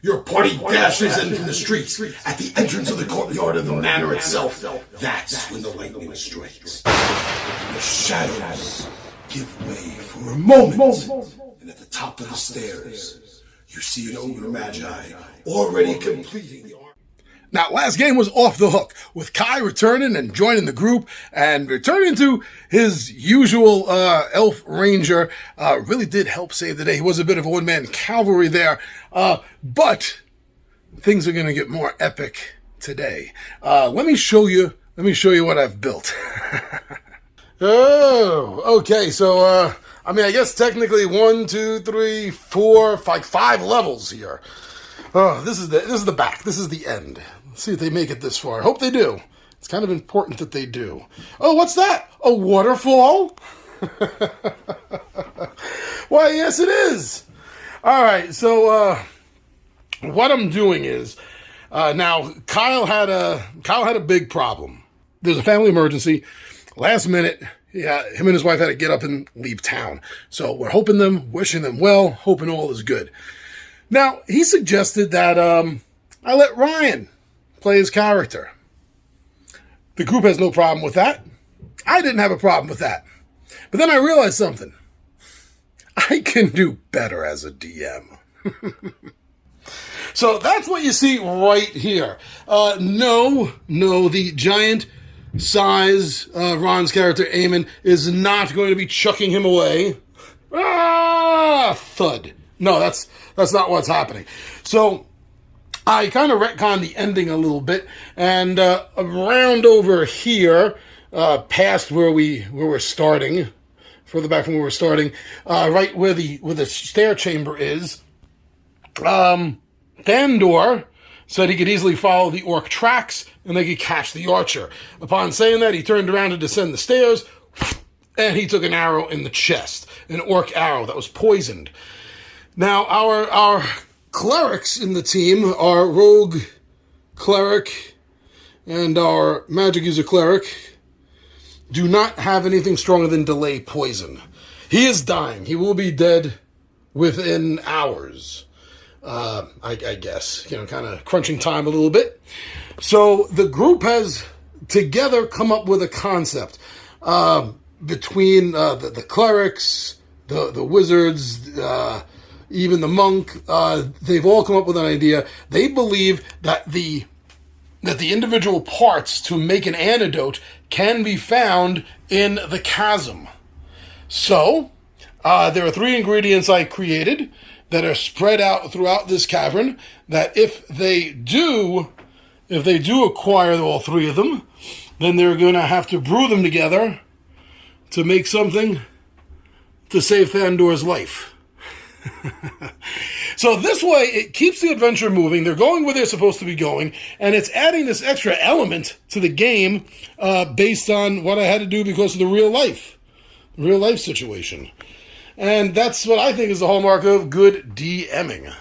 Your party dashes in from the streets at the entrance of the courtyard of the manor itself. That's when the lightning strikes. The shadows give way for a moment. And at the top of the stairs, you see an ogre magi already completing the art. Now, last game was off the hook, with Kai returning and joining the group and returning to his usual elf ranger. Really did help save the day. He was a bit of a one-man cavalry there, but things are going to get more epic today. Let me show you what I've built. Oh, okay. So, I guess technically 1, 2, 3, 4, 5 levels here. Oh, this is the back. This is the end. Let's see if they make it this far. I hope they do. It's kind of important that they do. Oh, what's that? A waterfall? Why, yes, it is. All right. So, what I'm doing is now Kyle had a big problem. There's a family emergency. Last minute, yeah, him and his wife had to get up and leave town. So we're wishing them well, hoping all is good. Now, he suggested that I let Ryan play his character. The group has no problem with that. I didn't have a problem with that. But then I realized something. I can do better as a DM. So that's what you see right here. No, the giant size Ron's character, Eamon, is not going to be chucking him away. Thud. No, that's not what's happening. So I kind of retconned the ending a little bit, and around over here, past where we're starting, further back from where we're starting, right where the stair chamber is, Thandor said he could easily follow the orc tracks and they could catch the archer. Upon saying that, he turned around to descend the stairs, and he took an arrow in the chest, an orc arrow that was poisoned. Now, our clerics in the team, our rogue cleric and our magic user cleric, do not have anything stronger than delay poison. He is dying. He will be dead within hours. I guess, kind of crunching time a little bit. So the group has together come up with a concept between the clerics, the wizards, even the monk. They've all come up with an idea. They believe that the individual parts to make an antidote can be found in the chasm. So there are 3 ingredients I created that are spread out throughout this cavern, that if they do acquire all 3 of them, then they're going to have to brew them together to make something to save Thandor's life. So this way, it keeps the adventure moving. They're going where they're supposed to be going, and it's adding this extra element to the game based on what I had to do because of the real life situation. And that's what I think is the hallmark of good DMing.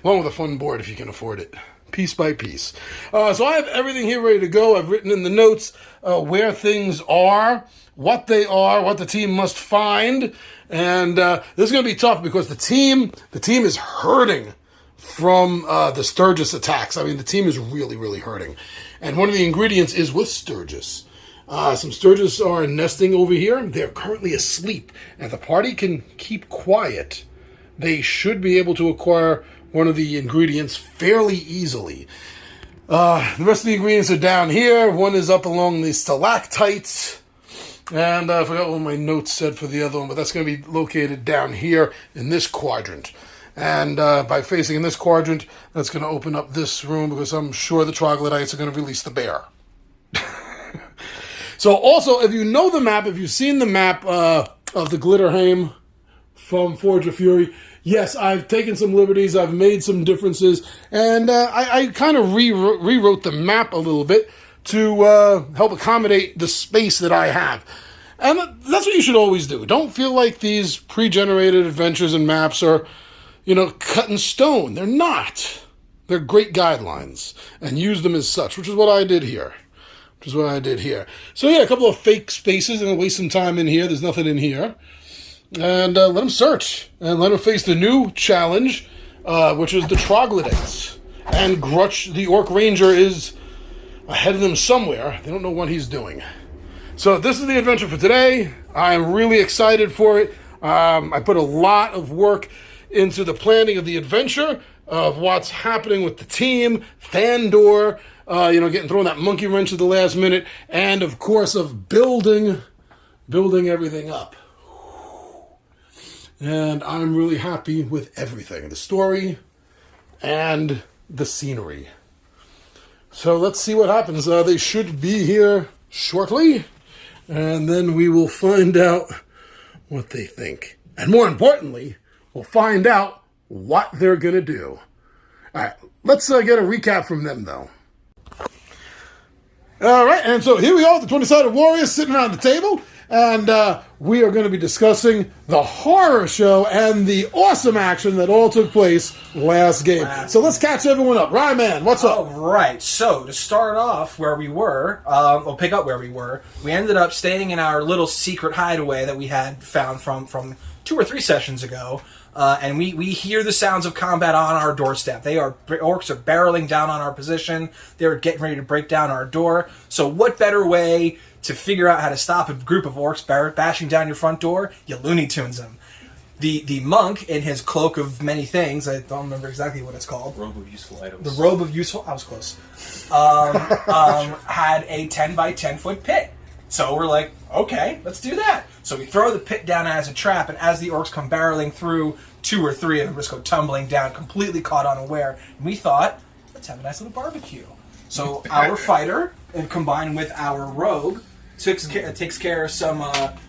Along with a fun board if you can afford it. Piece by piece. So I have everything here ready to go. I've written in the notes where things are, what they are, what the team must find. And this is going to be tough because the team is hurting from the Sturgis attacks. The team is really, really hurting. And one of the ingredients is with Sturgis. Some Sturgis are nesting over here. They're currently asleep. And if the party can keep quiet, they should be able to acquire one of the ingredients fairly easily. The rest of the ingredients are down here. One is up along the stalactites. And I forgot what my notes said for the other one, but that's going to be located down here in this quadrant. And by facing in this quadrant, that's going to open up this room because I'm sure the troglodytes are going to release the bear. So also, if you know the map, if you've seen the map of the Glitterheim from Forge of Fury, yes, I've taken some liberties, I've made some differences, and I kind of rewrote the map a little bit to help accommodate the space that I have. And that's what you should always do. Don't feel like these pre-generated adventures and maps are, cut in stone. They're not. They're great guidelines, and use them as such, which is what I did here. So yeah, a couple of fake spaces, and I'll waste some time in here. There's nothing in here. And let them search, and let them face the new challenge which is the troglodytes. And Grutch, the Orc Ranger, is ahead of them somewhere. They don't know what he's doing. So this is the adventure for today. I'm really excited for it. I put a lot of work into the planning of the adventure, of what's happening with the team, Thandor, getting thrown that monkey wrench at the last minute, and of course of building everything up. And I'm really happy with everything, the story and the scenery. So let's see what happens. They should be here shortly, and then we will find out what they think. And more importantly, we'll find out what they're going to do. All right, let's get a recap from them, though. All right, and so here we are, the 20-sided warriors sitting around the table, and we are going to be discussing the horror show and the awesome action that all took place last game. So let's catch everyone up. Ryman, what's up? All right, so to start off where we were, we'll pick up where we were. We ended up staying in our little secret hideaway that we had found from 2 or 3 sessions ago. And we hear the sounds of combat on our doorstep. Orcs are barreling down on our position. They're getting ready to break down our door. So what better way to figure out how to stop a group of orcs bashing down your front door? You Looney Tunes them. The monk, in his cloak of many things, I don't remember exactly what it's called. Robe of useful items. The robe of useful... I was close. Had a 10 by 10 foot pit. So we're like, okay, let's do that. So we throw the pit down as a trap, and as the orcs come barreling through, 2 or 3 of them just go tumbling down, completely caught unaware. And we thought, let's have a nice little barbecue. So our fighter, and combined with our rogue, takes care of some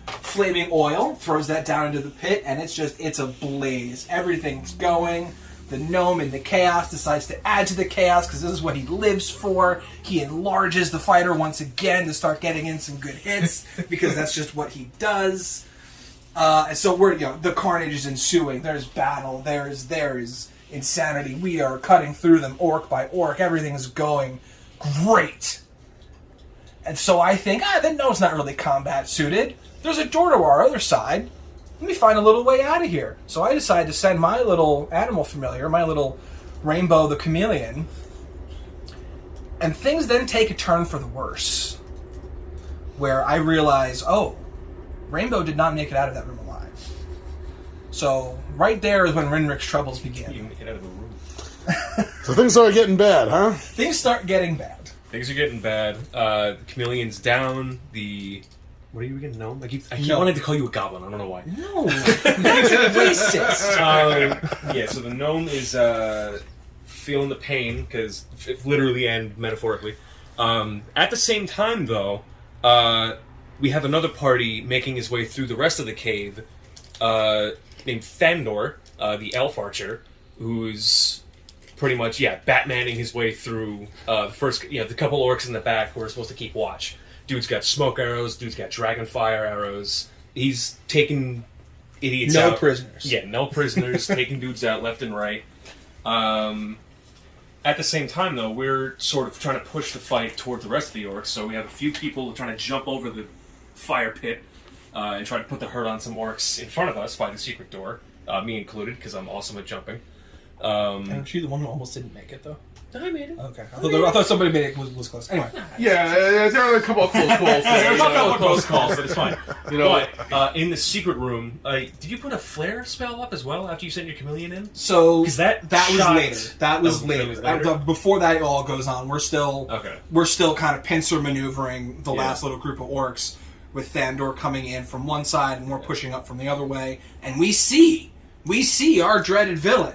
flaming oil, throws that down into the pit, and it's a blaze. Everything's going. The gnome in the chaos decides to add to the chaos because this is what he lives for. He enlarges the fighter once again to start getting in some good hits because that's just what he does. And so the carnage is ensuing. There's battle. There's insanity. We are cutting through them orc by orc. Everything is going great. And so I think, the gnome's not really combat suited. There's a door to our other side. Let me find a little way out of here. So I decided to send my little animal familiar, my little Rainbow the Chameleon, and things then take a turn for the worse. Where I realize, Rainbow did not make it out of that room alive. So right there is when Rinrick's troubles begin. You make it out of the room. So things are getting bad, huh? Things start getting bad. Things are getting bad. The chameleon's down. What are you again? Gnome? I keep No. wanting to call you a goblin. I don't know why. No, that's racist. Yeah, so the gnome is feeling the pain, because literally and metaphorically. At the same time, though, we have another party making his way through the rest of the cave, named Thandor, the elf archer, who's pretty much, Batmaning his way through the couple orcs in the back who are supposed to keep watch. Dude's got smoke arrows, dude's got dragon fire arrows. He's taking idiots out. No prisoners. Yeah, no prisoners, taking dudes out left and right. At the same time, though, we're sort of trying to push the fight toward the rest of the orcs, so we have a few people trying to jump over the fire pit and try to put the hurt on some orcs in front of us by the secret door, me included, because I'm awesome at jumping. Aren't you the one who almost didn't make it, though? I made it. Okay. I thought somebody made it was close. Anyway. Yeah, there are a couple of close calls there. There's a couple of close calls, but it's fine. You know, But in the secret room, did you put a flare spell up as well after you sent your chameleon in? So 'Cause that was shot- later. That was later. later? Before that all goes on, we're still kind of pincer maneuvering the last little group of orcs with Thandor coming in from one side and we're pushing up from the other way, and we see our dreaded villain.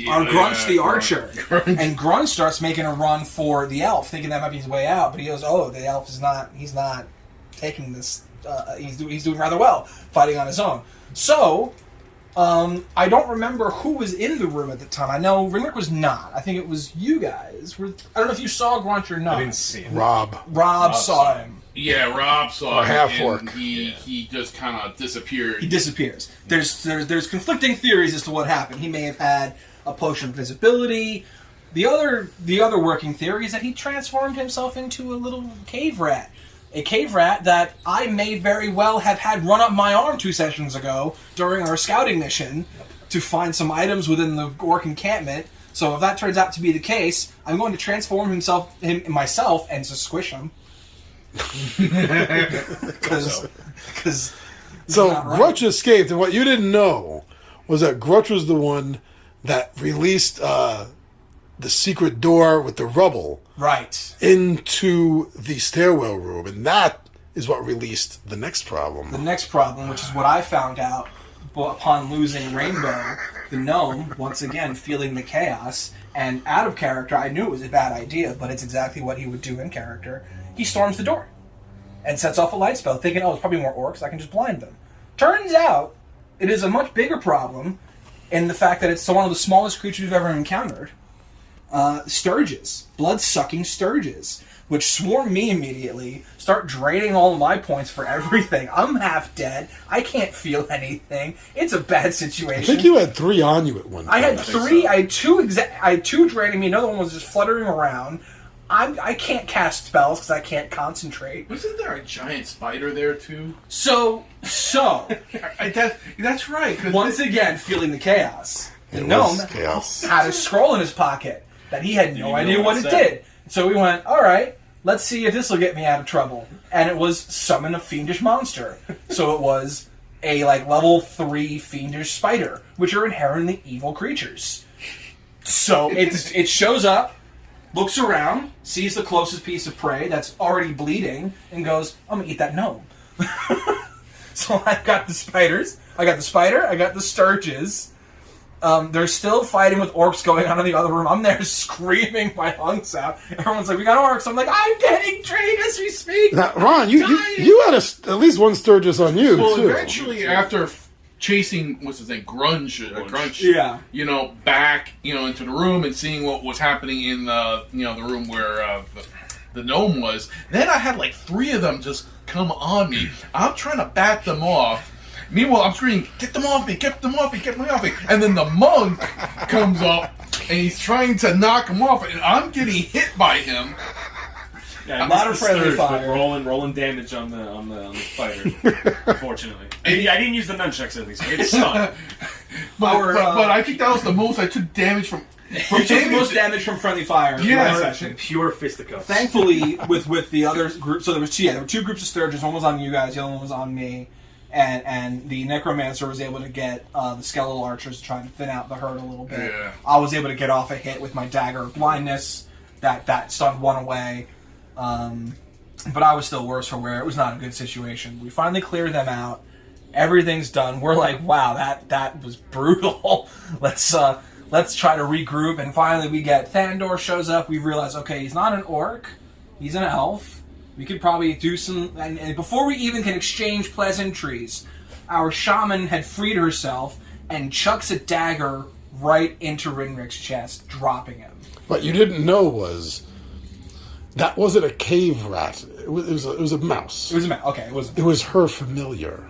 Our Grunch the Archer. And Grunch starts making a run for the elf, thinking that might be his way out, but he goes, the elf is not, he's not taking this, he's doing rather well, fighting on his own. So, I don't remember who was in the room at the time. I know Rinrick was not. I think it was you guys. I don't know if you saw Grunch or not. I didn't see him. Rob saw him. Yeah, Rob saw A it, half-orc. and he just kind of disappeared. He disappears. There's conflicting theories as to what happened. He may have had a potion of visibility. The other working theory is that he transformed himself into a little cave rat. A cave rat that I may very well have had run up my arm 2 sessions ago during our scouting mission. to find some items within the orc encampment. So if that turns out to be the case, I'm going to transform myself and just squish him. Because So Grutch escaped, and what you didn't know was that Grutch was the one that released the secret door with the rubble right into the stairwell room, and that is what released the next problem. the next problem, which is what I found out upon losing Rainbow, the gnome, once again feeling the chaos, and out of character, I knew it was a bad idea, but it's exactly what he would do in character. He storms the door and sets off a light spell, thinking, oh, it's probably more orcs, I can just blind them. Turns out, it is a much bigger problem in the fact that it's one of the smallest creatures we've ever encountered. Sturges. Blood-sucking Sturges. Which swarm me immediately, start draining all of my points for everything. I'm half dead. I can't feel anything. It's a bad situation. I think you had 3 on you at one point. I had 3. I had two draining me. Another one was just fluttering around. I can't cast spells because I can't concentrate. Wasn't there a giant spider there too? So That's right. 'Cause once again, feeling the chaos. The It gnome was chaos. had a scroll in his pocket that he had no you idea know what what it it said? did. So we went, all right, let's see if this will get me out of trouble. And it was summon a fiendish monster. So it was a level 3 fiendish spider, which are inherently evil creatures. So it shows up, looks around, sees the closest piece of prey that's already bleeding, and goes, I'm gonna eat that gnome. So I got the spiders, I got the spider, I got the sturges. They're still fighting with orcs going on in the other room. I'm there screaming my lungs out. Everyone's like, we got orcs. I'm like, I'm getting trained as we speak. Now, Ron, you had at least one Sturgis on you, Well, too. eventually, after chasing, what's his name, Grunge, Yeah. back, into the room and seeing what was happening in the room where the gnome was, then I had 3 of them just come on me. I'm trying to bat them off. Meanwhile, I'm screaming, get them off me, get them off me, get them off me. And then the monk comes up and he's trying to knock him off, and I'm getting hit by him. Yeah, A lot of friendly Sturge, but fire. rolling damage on the fighter. Unfortunately, I didn't use the nunchucks at least. It's stun. But I think that was the most I took damage from. You took the most damage from friendly fire. Yeah. last session. Pure fisticuffs. Thankfully, with the other group, so there were 2 groups of sturges. One was on you guys, the other one was on me. And the necromancer was able to get the skeletal archers to try and thin out the herd a little bit. Yeah. I was able to get off a hit with my dagger of blindness. That stunned one away. But I was still worse for wear. It was not a good situation. We finally cleared them out. Everything's done. We're like, wow, that was brutal. Let's try to regroup. And finally we get Thandor shows up. We realize, okay, he's not an orc. He's an elf. We could probably do some... And before we even can exchange pleasantries, our shaman had freed herself and chucks a dagger right into Rinrick's chest, dropping him. What you didn't know was that wasn't a cave rat. It was a mouse. It was a man. Okay, it was... It was her familiar.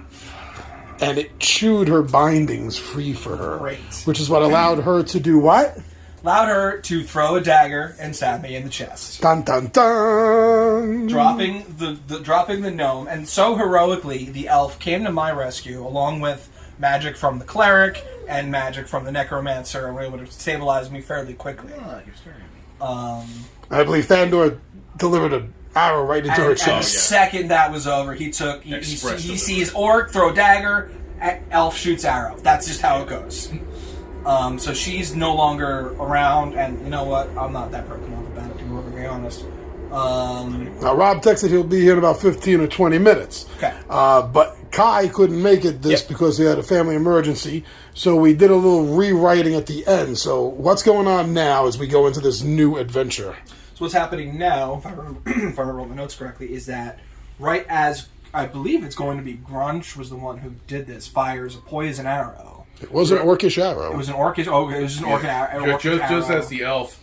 And it chewed her bindings free for her. Great. Which is what allowed her to do what? Allowed her to throw a dagger and stab me in the chest. Dun dun dun! Dropping the gnome, and so heroically, the elf came to my rescue, along with magic from the cleric and magic from the necromancer, and were able to stabilize me fairly quickly. I believe Thandor delivered an arrow right into her And the chest. second that was over, he Express he delivery. sees orc, throw dagger, elf shoots arrow. That's just how it goes. So she's no longer around, and you know what? I'm not that broken off about it, to be perfectly honest. Now, Rob texted he'll be here in about 15 or 20 minutes. Okay. But Kai couldn't make it because he had a family emergency, so we did a little rewriting at the end. So what's going on now as we go into this new adventure? So what's happening now, if I remember all my notes correctly, is that right as I believe it's going to be Grunch was the one who did this, fires a poison arrow. It was an orcish arrow. It was an orcish. Oh, it was an orcish arrow. Just as the elf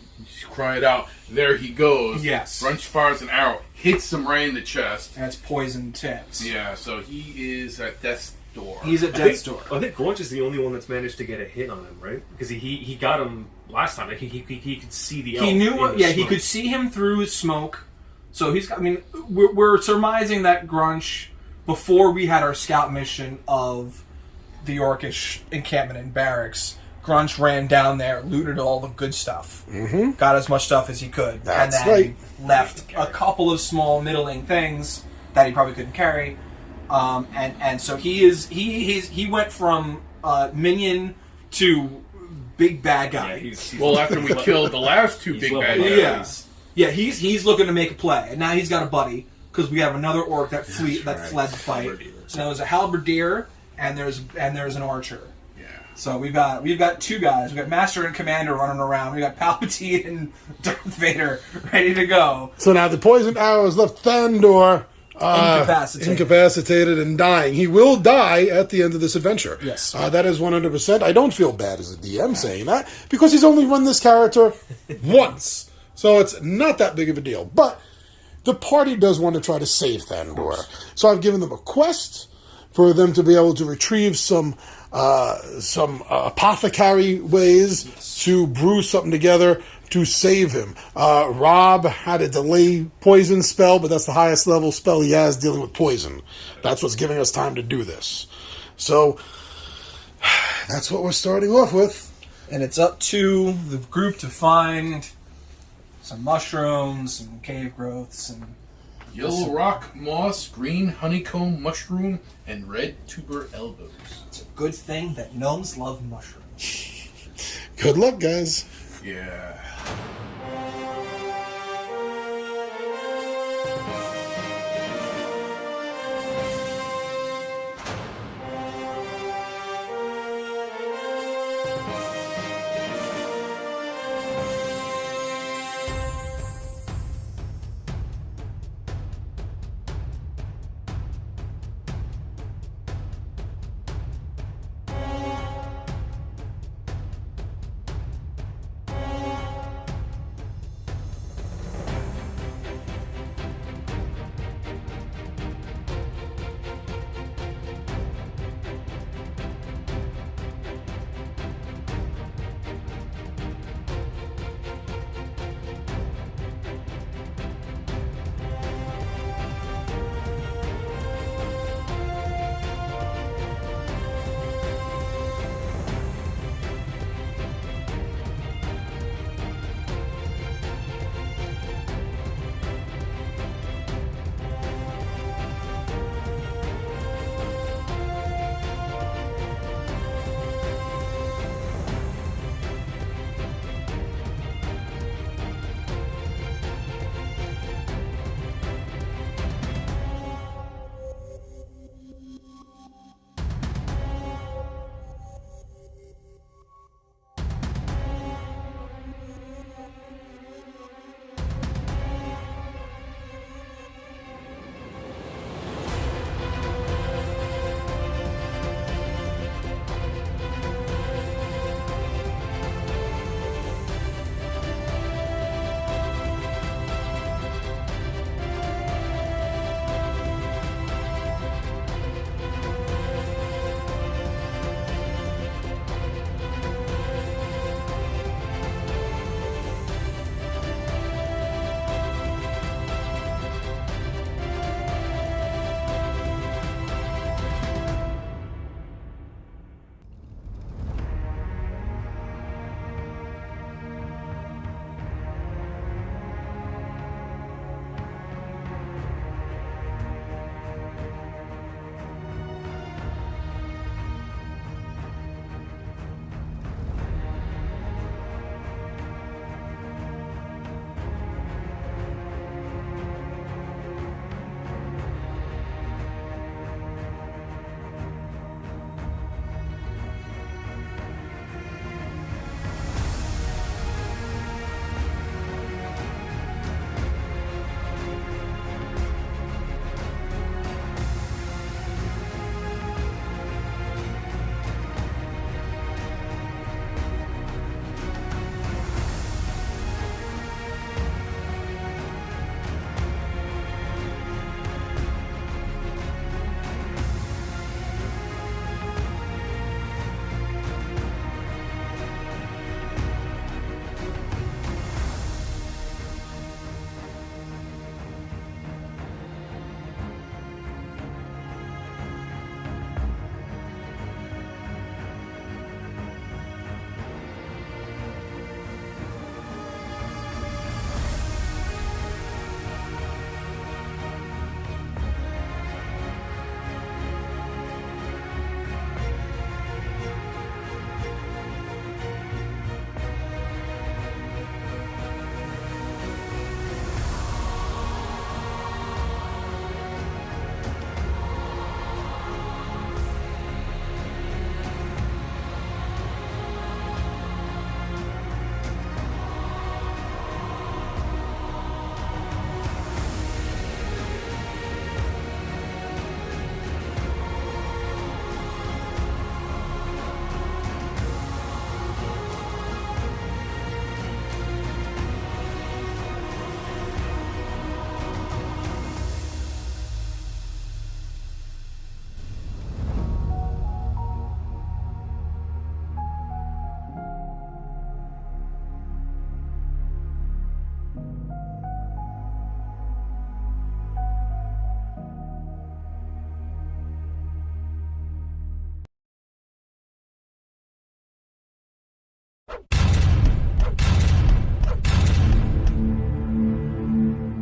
cried out, there he goes. Yes. Grunch fires an arrow, hits him right in the chest. And it's poison tips. Yeah, so he is at death's door. He's at I death's think, door. I think Grunch is the only one that's managed to get a hit on him, right? Because he got him last time. Like he could see the elf. He knew in what. the Yeah, he smoke. could see him through his smoke. So he's. I mean, we're surmising that Grunch, before we had our scout mission of the Orcish encampment and barracks, Grunch ran down there, looted all the good stuff, got as much stuff as he could, That's and then right. left a couple of small middling things that he probably couldn't carry. And so he went from minion to big bad guy. he's Well, after we killed the last two big bad guys. He's looking to make a play, and now he's got a buddy because we have another orc that fled the fight. So now there's a halberdier and there's an archer. Yeah. So we've got two guys. We've got Master and Commander running around. We got Palpatine and Darth Vader ready to go. So now the poisoned arrow has left Thandor Incapacitated and dying. He will die at the end of this adventure. Yes. That is 100%. I don't feel bad as a DM saying that because he's only run this character once. So it's not that big of a deal. But the party does want to try to save Thandor. So I've given them a quest for them to be able to retrieve some apothecary ways to brew something together to save him. Rob had a delay poison spell, but that's the highest level spell he has dealing with poison. That's what's giving us time to do this. So that's what we're starting off with. And it's up to the group to find some mushrooms, some cave growths, and Yellow rock moss, green honeycomb mushroom, and red tuber elbows. it's a good thing that gnomes love mushrooms. Good luck, guys. Yeah.